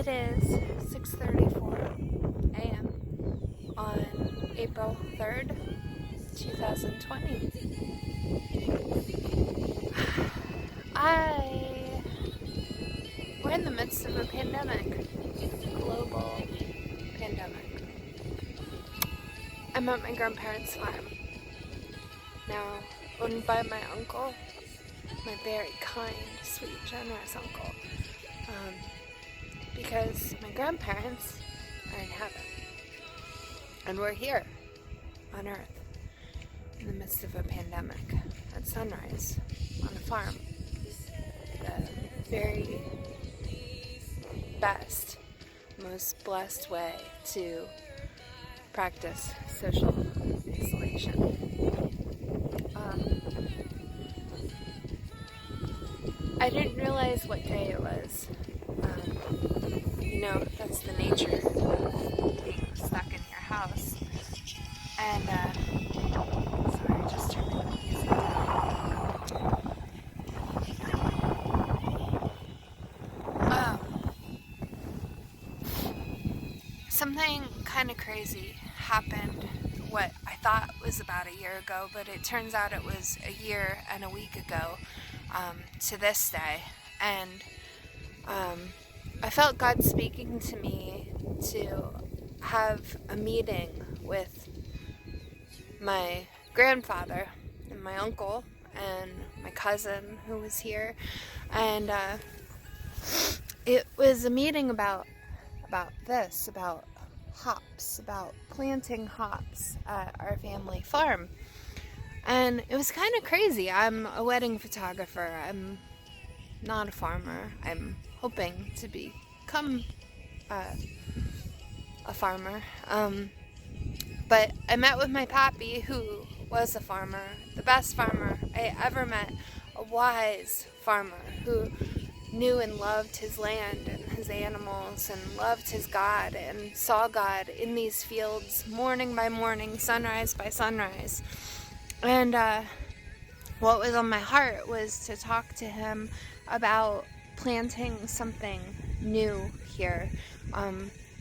It is 6:34 a.m. on April 3rd, 2020. We're in the midst of a pandemic, global pandemic. I'm at my grandparents' farm, now owned by my uncle, my very kind, sweet, generous uncle, because my grandparents are in heaven, and we're here on Earth in the midst of a pandemic at sunrise on a farm. The very best, most blessed way to practice social isolation. I didn't realize what day it was. That's the nature of being stuck in your house. And, sorry, just turning the music down. Something kind of crazy happened what I thought was about a year ago, but it turns out it was a year and a week ago to this day. And I felt God speaking to me to have a meeting with my grandfather and my uncle and my cousin who was here. And it was a meeting about hops, about planting hops at our family farm. And it was kind of crazy. I'm a wedding photographer. I'm not a farmer. I'm hoping to become a farmer. But I met with my pappy, who was a farmer, the best farmer I ever met, a wise farmer who knew and loved his land and his animals and loved his God and saw God in these fields morning by morning, sunrise by sunrise. And what was on my heart was to talk to him about planting something new here.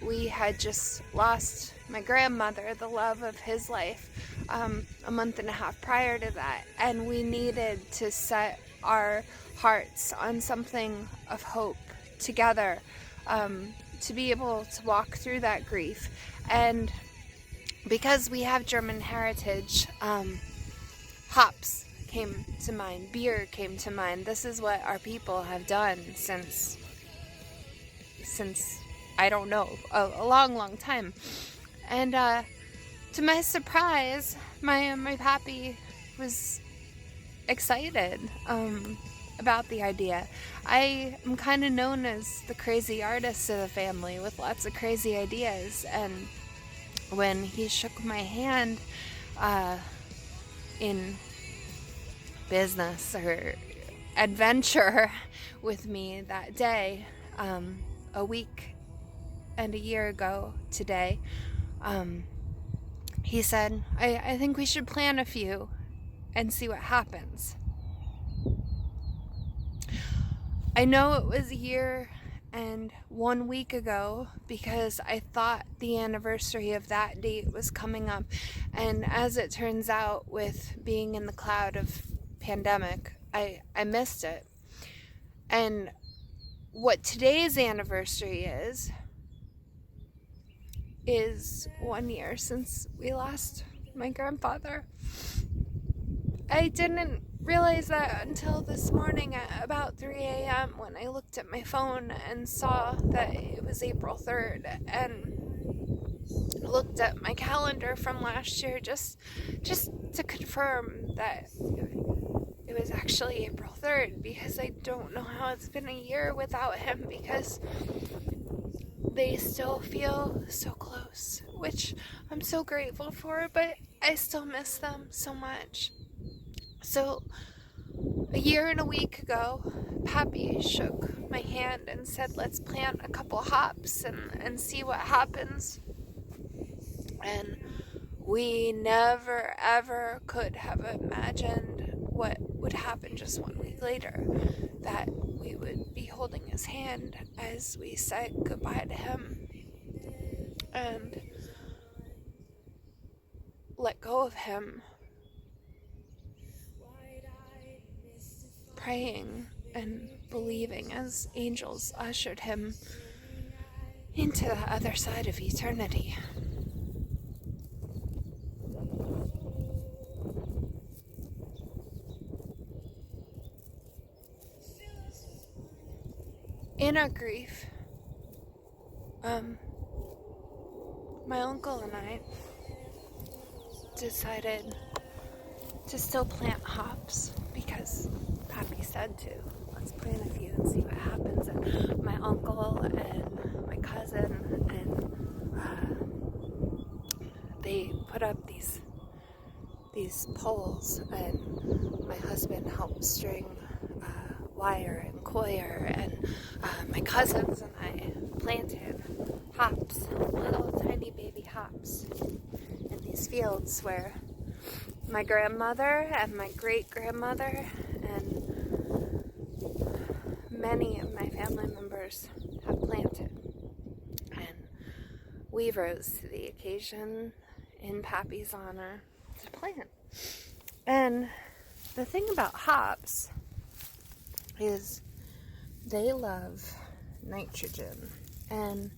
We had just lost my grandmother, the love of his life, a month and a half prior to that, and we needed to set our hearts on something of hope together, to be able to walk through that grief. And because we have German heritage, hops came to mind, beer came to mind. This is what our people have done since I don't know, a long time. And to my surprise, my pappy was excited about the idea. I am kind of known as the crazy artist of the family with lots of crazy ideas, and when he shook my hand in business or adventure with me that day, a week and a year ago today, he said, I think we should plant a few and see what happens. I know it was a year and 1 week ago because I thought the anniversary of that date was coming up, and as it turns out, with being in the cloud of pandemic, I missed it. And what today's anniversary is 1 year since we lost my grandfather. I didn't realize that until this morning at about 3 a.m. when I looked at my phone and saw that it was April 3rd, and looked at my calendar from last year just to confirm that it was actually April 3rd, because I don't know how it's been a year without him, because they still feel so close, which I'm so grateful for, but I still miss them so much. So, a year and a week ago, Pappy shook my hand and said, let's plant a couple hops and see what happens. And we never ever could have imagined what would would happen just 1 week later, that we would be holding his hand as we said goodbye to him and let go of him, praying and believing as angels ushered him into the other side of eternity. In our grief, my uncle and I decided to still plant hops because Pappy said to. Let's plant a few and see what happens. And my uncle and my cousin they put up these poles, and my husband helped string wire and coir, and my cousins and I planted hops, little tiny baby hops, in these fields where my grandmother and my great-grandmother and many of my family members have planted. And we rose to the occasion in Pappy's honor to plant. And the thing about hops is they love nitrogen. And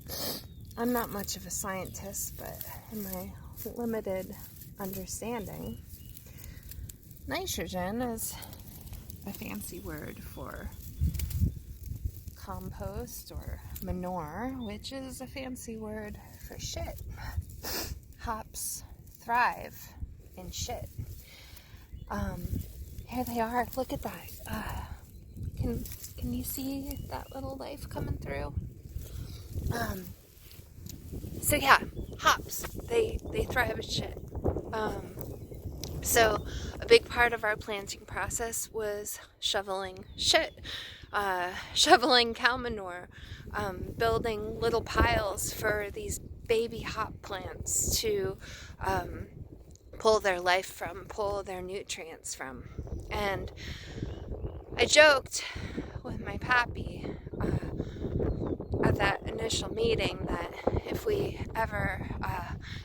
I'm not much of a scientist, but in my limited understanding, nitrogen is a fancy word for compost or manure, which is a fancy word for shit. Hops thrive in shit. Here they are. Look at that. Can you see that little life coming through? So yeah, hops. They thrive in shit. So a big part of our planting process was shoveling shit, shoveling cow manure, building little piles for these baby hop plants to pull their life from, pull their nutrients from. And I joked with my pappy at that initial meeting that if we ever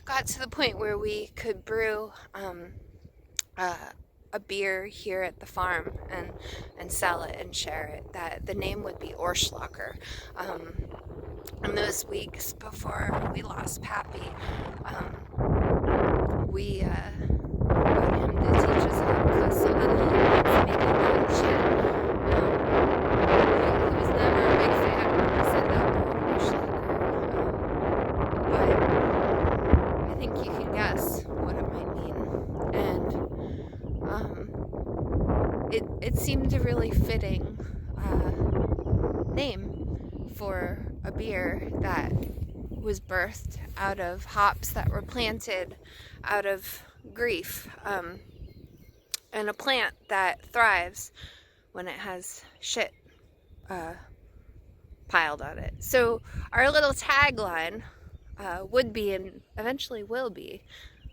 got to the point where we could brew a beer here at the farm and sell it and share it, that the name would be Ohrschlacher. In those weeks before we lost Pappy, we got him to teach us how to cook so little making that shit. He was never a big fan when I said that word, Ohrschlacher. But I think you can guess what it might mean. And it seemed a really fitting name for a beer that was birthed out of hops that were planted out of grief, and a plant that thrives when it has shit piled on it. So our little tagline would be, and eventually will be,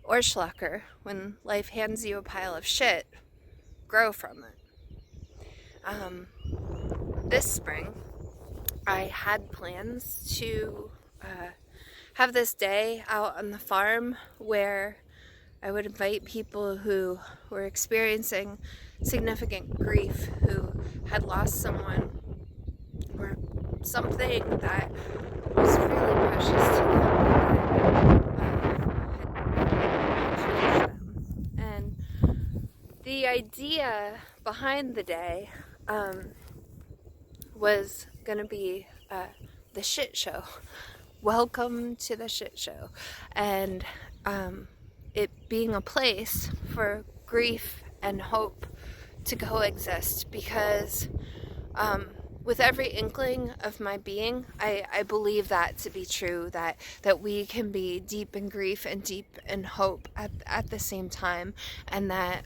Ohrschlacher: when life hands you a pile of shit, grow from it. This spring, I had plans to have this day out on the farm where I would invite people who were experiencing significant grief, who had lost someone or something that was really precious to them, had changed them. And the idea behind the day was going to be the shit show. Welcome to the shit show. And it being a place for grief and hope to coexist, because with every inkling of my being, I believe that to be true, that we can be deep in grief and deep in hope at the same time, and that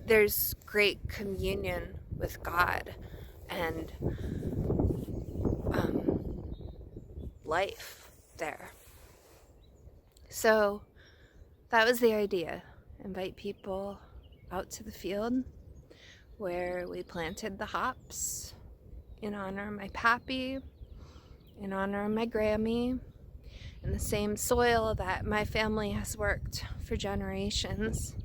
there's great communion with God and life there. So that was the idea. Invite people out to the field where we planted the hops in honor of my pappy, in honor of my Grammy, in the same soil that my family has worked for generations,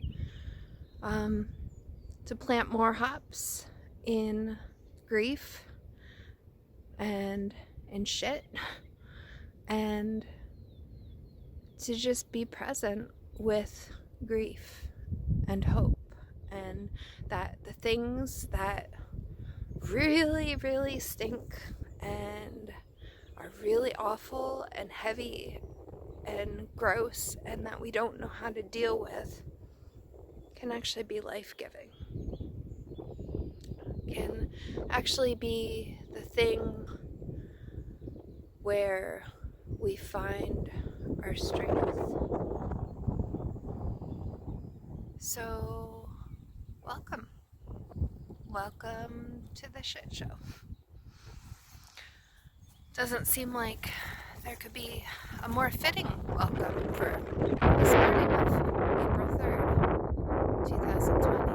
to plant more hops in grief and in shit, and to just be present with grief and hope, and that the things that really, really stink and are really awful and heavy and gross and that we don't know how to deal with can actually be life-giving, can actually be the thing where we find our strength. So, welcome. Welcome to the shit show. Doesn't seem like there could be a more fitting welcome for this morning of April 3rd, 2020.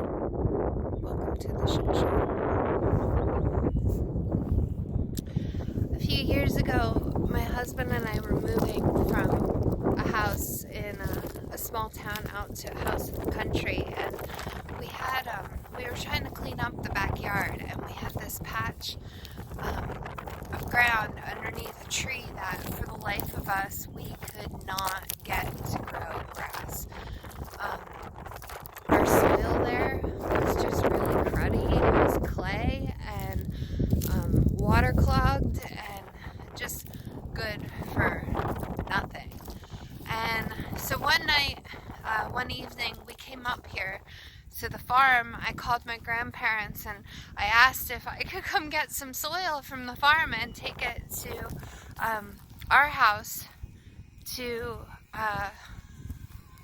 Welcome to the shit show. A few years ago, my husband and I were moving from a house in a small town out to a house in the country, and we were trying to clean up the backyard, and we had this patch of ground underneath a tree that, for the life of us, we could not get to grow grass. Our soil there was just really cruddy. It was clay and waterlogged and just good for nothing. And so one evening, we came up here to the farm. I called my grandparents and I asked if I could come get some soil from the farm and take it to our house to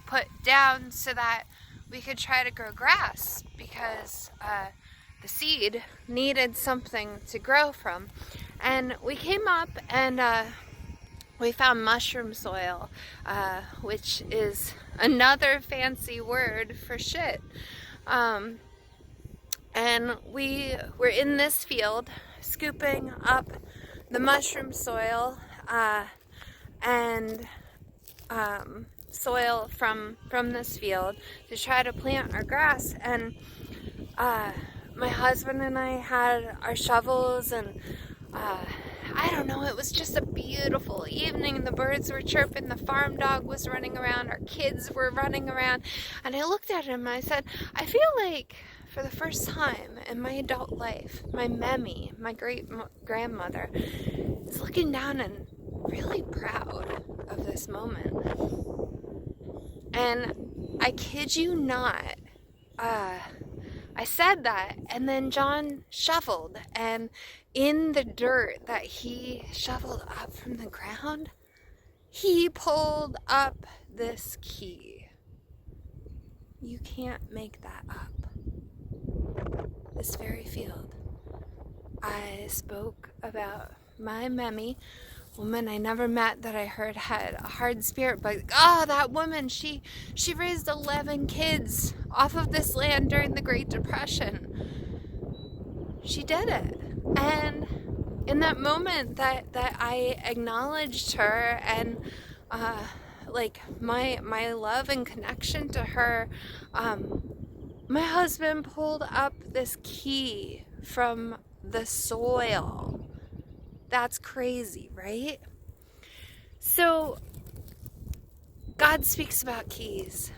put down so that we could try to grow grass, because the seed needed something to grow from. And we came up and we found mushroom soil, which is another fancy word for shit. And we were in this field scooping up the mushroom soil and soil from this field to try to plant our grass. And my husband and I had our shovels, and I don't know, it was just a beautiful evening. The birds were chirping, the farm dog was running around, our kids were running around, and I looked at him and I said, I feel like for the first time in my adult life, my Memmy, my great grandmother, is looking down and really proud of this moment. And I kid you not, I said that, and then John shoveled, and in the dirt that he shoveled up from the ground, he pulled up this key. You can't make that up. This very field. I spoke about my Memmy, woman I never met that I heard had a hard spirit, but that woman, she raised 11 kids off of this land during the Great Depression. She did it. And in that moment that I acknowledged her and my love and connection to her, my husband pulled up this key from the soil. That's crazy, right? So God speaks about keys.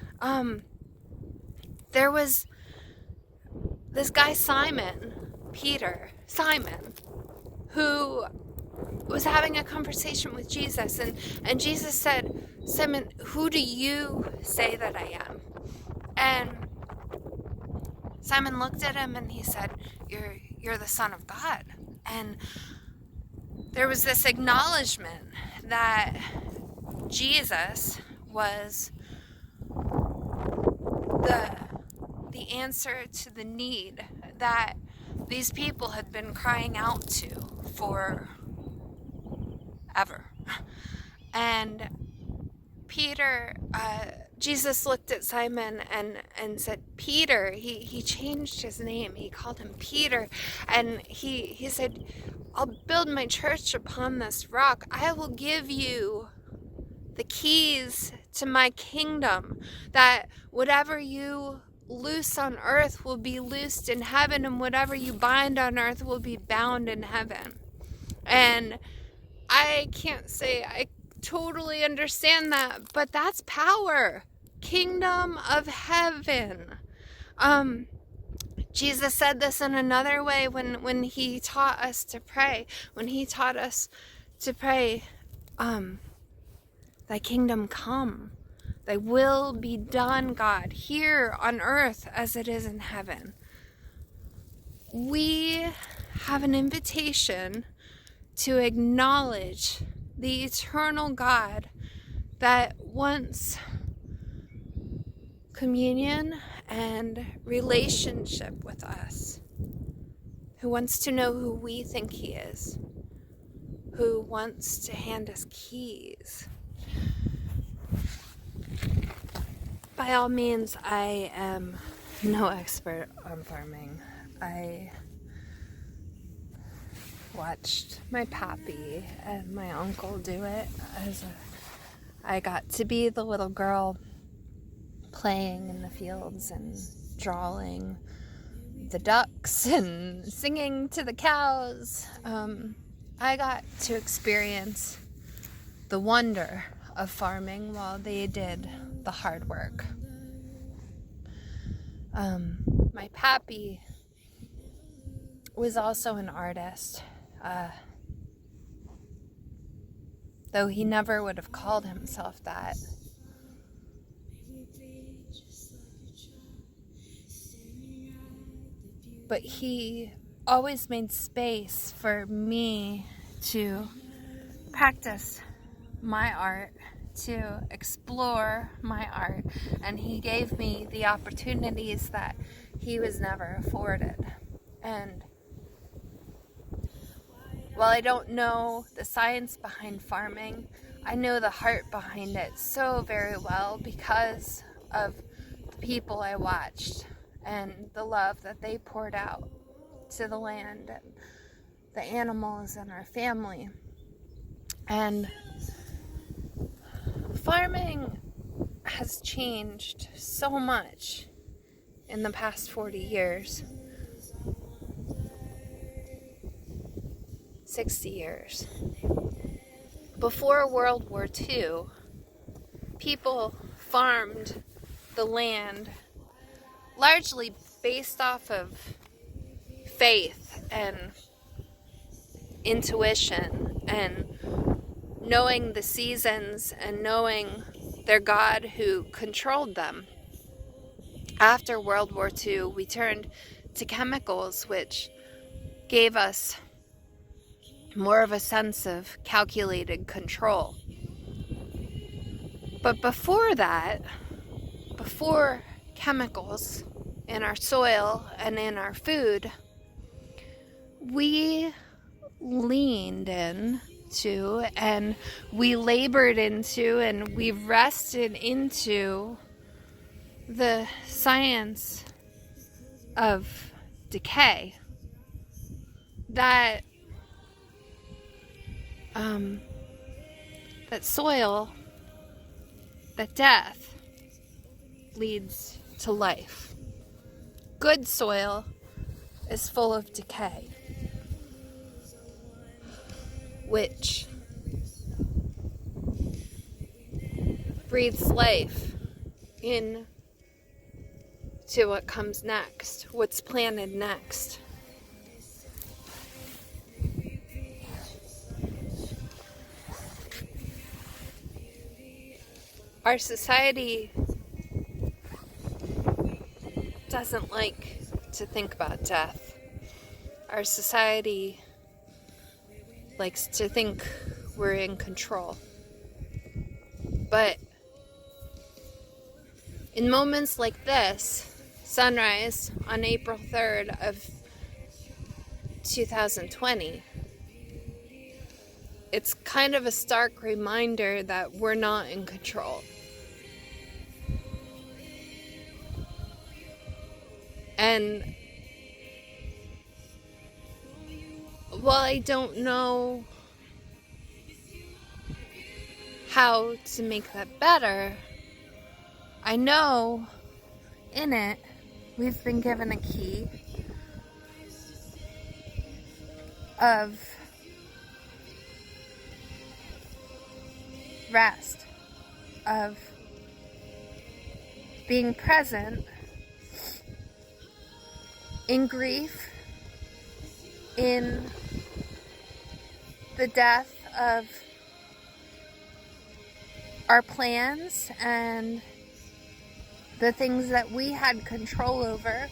There was this guy Simon, who was having a conversation with Jesus, and Jesus said, Simon, who do you say that I am? And Simon looked at him and he said, you're the Son of God. And there was this acknowledgement that Jesus was the answer to the need that these people had been crying out to for ever. And Peter, Jesus looked at Simon and said, Peter. He changed his name. He called him Peter. And he said, I'll build my church upon this rock. I will give you the keys to my kingdom, that whatever you loose on earth will be loosed in heaven, and whatever you bind on earth will be bound in heaven. And I can't say I totally understand that, but that's power. Kingdom of heaven. Jesus said this in another way when he taught us to pray. When he taught us to pray, thy kingdom come, thy will be done, God, here on earth as it is in heaven. We have an invitation to acknowledge the eternal God that wants communion and relationship with us, who wants to know who we think he is, who wants to hand us keys. By all means, I am no expert on farming. I watched my pappy and my uncle do it I got to be the little girl playing in the fields and drawing the ducks and singing to the cows. I got to experience the wonder of farming while they did the hard work. My pappy was also an artist, though he never would have called himself that. But he always made space for me to practice my art, to explore my art, and he gave me the opportunities that he was never afforded. And while I don't know the science behind farming, I know the heart behind it so very well because of the people I watched and the love that they poured out to the land and the animals and our family. And farming has changed so much in the past 40 years, 60 years. Before World War II, people farmed the land largely based off of faith and intuition and knowing the seasons and knowing their God who controlled them. After World War II, we turned to chemicals, which gave us more of a sense of calculated control. But before that, before chemicals in our soil and in our food, we leaned into and we labored into and we rested into the science of decay that soil, that death leads to life. Good soil is full of decay, which breathes life into what comes next, what's planted next. Our society doesn't like to think about death. Our society likes to think we're in control. But in moments like this, sunrise on April 3rd of 2020, it's kind of a stark reminder that we're not in control. And while I don't know how to make that better, I know in it we've been given a key of rest, of being present in grief, in the death of our plans and the things that we had control over.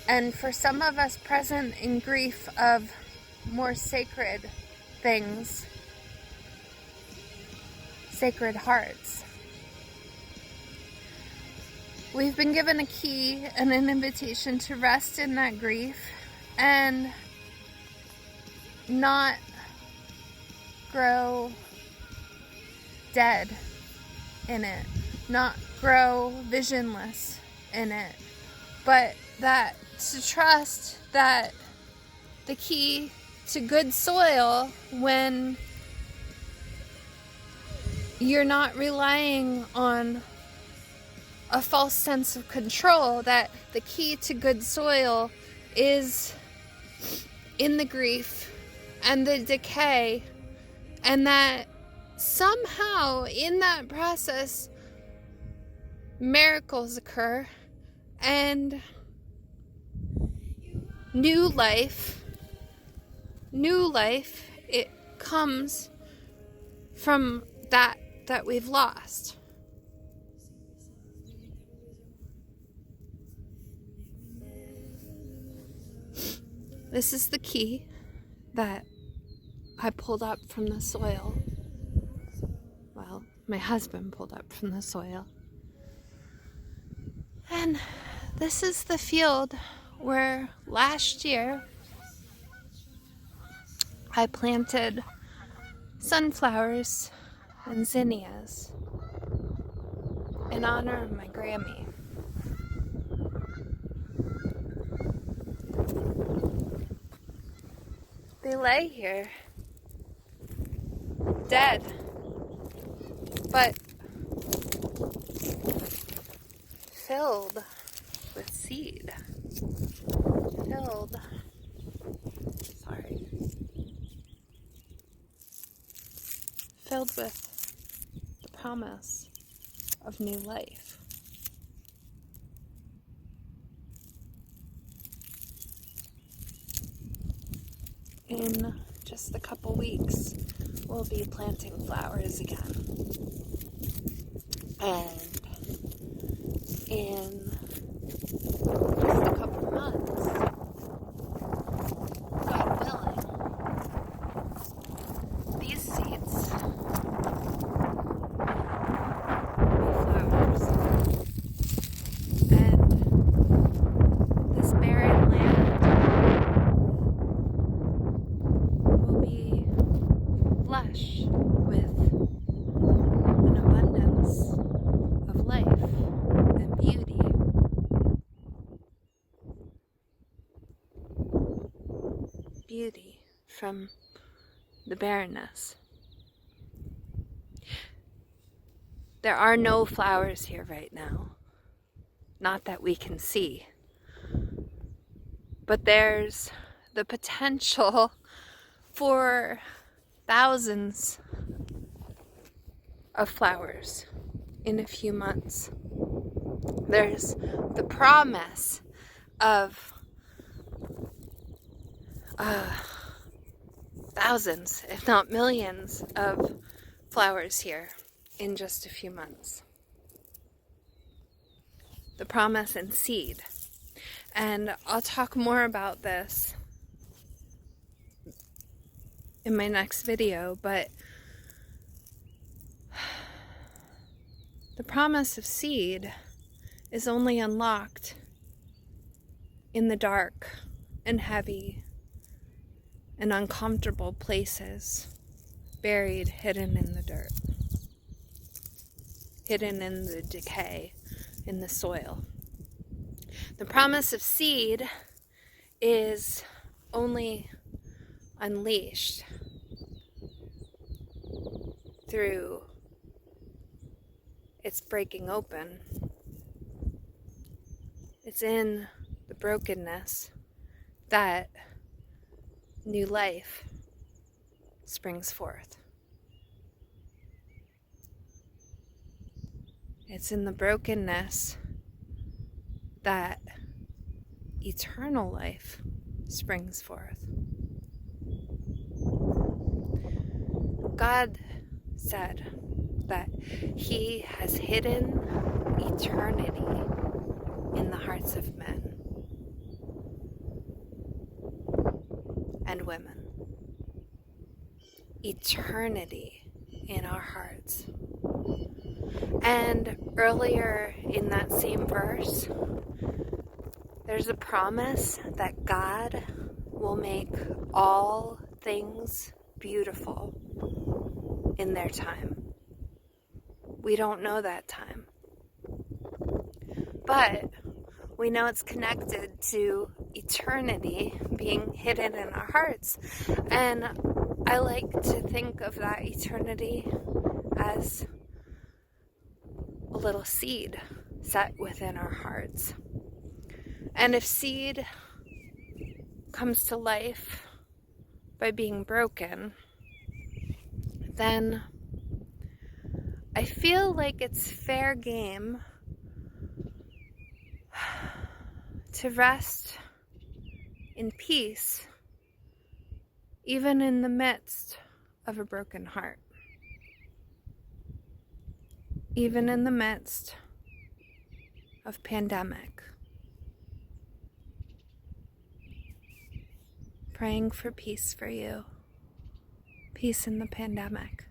And for some of us, present in grief of more sacred things, sacred hearts. We've been given a key and an invitation to rest in that grief and not grow dead in it, not grow visionless in it, but that to trust that the key to good soil, when you're not relying on a false sense of control, that the key to good soil is in the grief and the decay, and that somehow in that process miracles occur and new life, it comes from that we've lost. This is the key that I pulled up from the soil. Well, my husband pulled up from the soil. And this is the field where last year I planted sunflowers and zinnias in honor of my Grammy. They lay here, dead, but filled with seed. Filled with the promise of new life. In just a couple weeks, we'll be planting flowers again. And in just a couple months, God willing, these seeds will be flowers. And this barren land will be lush with an abundance of life and beauty. Beauty from the barrenness. There are no flowers here right now. Not that we can see. But there's the potential for thousands of flowers in a few months. There's the promise of thousands, if not millions, of flowers here in just a few months. The promise and seed. And I'll talk more about this in my next video, but the promise of seed is only unlocked in the dark and heavy and uncomfortable places, buried, hidden in the dirt, hidden in the decay, in the soil. The promise of seed is only unleashed through its breaking open. It's in the brokenness that new life springs forth. It's in the brokenness that eternal life springs forth. God said that He has hidden eternity in the hearts of men and women. Eternity in our hearts. And earlier in that same verse, there's a promise that God will make all things beautiful in their time. We don't know that time. But we know it's connected to eternity being hidden in our hearts. And I like to think of that eternity as a little seed set within our hearts. And if seed comes to life by being broken, then I feel like it's fair game to rest in peace, even in the midst of a broken heart, even in the midst of pandemic. Praying for peace for you, peace in the pandemic.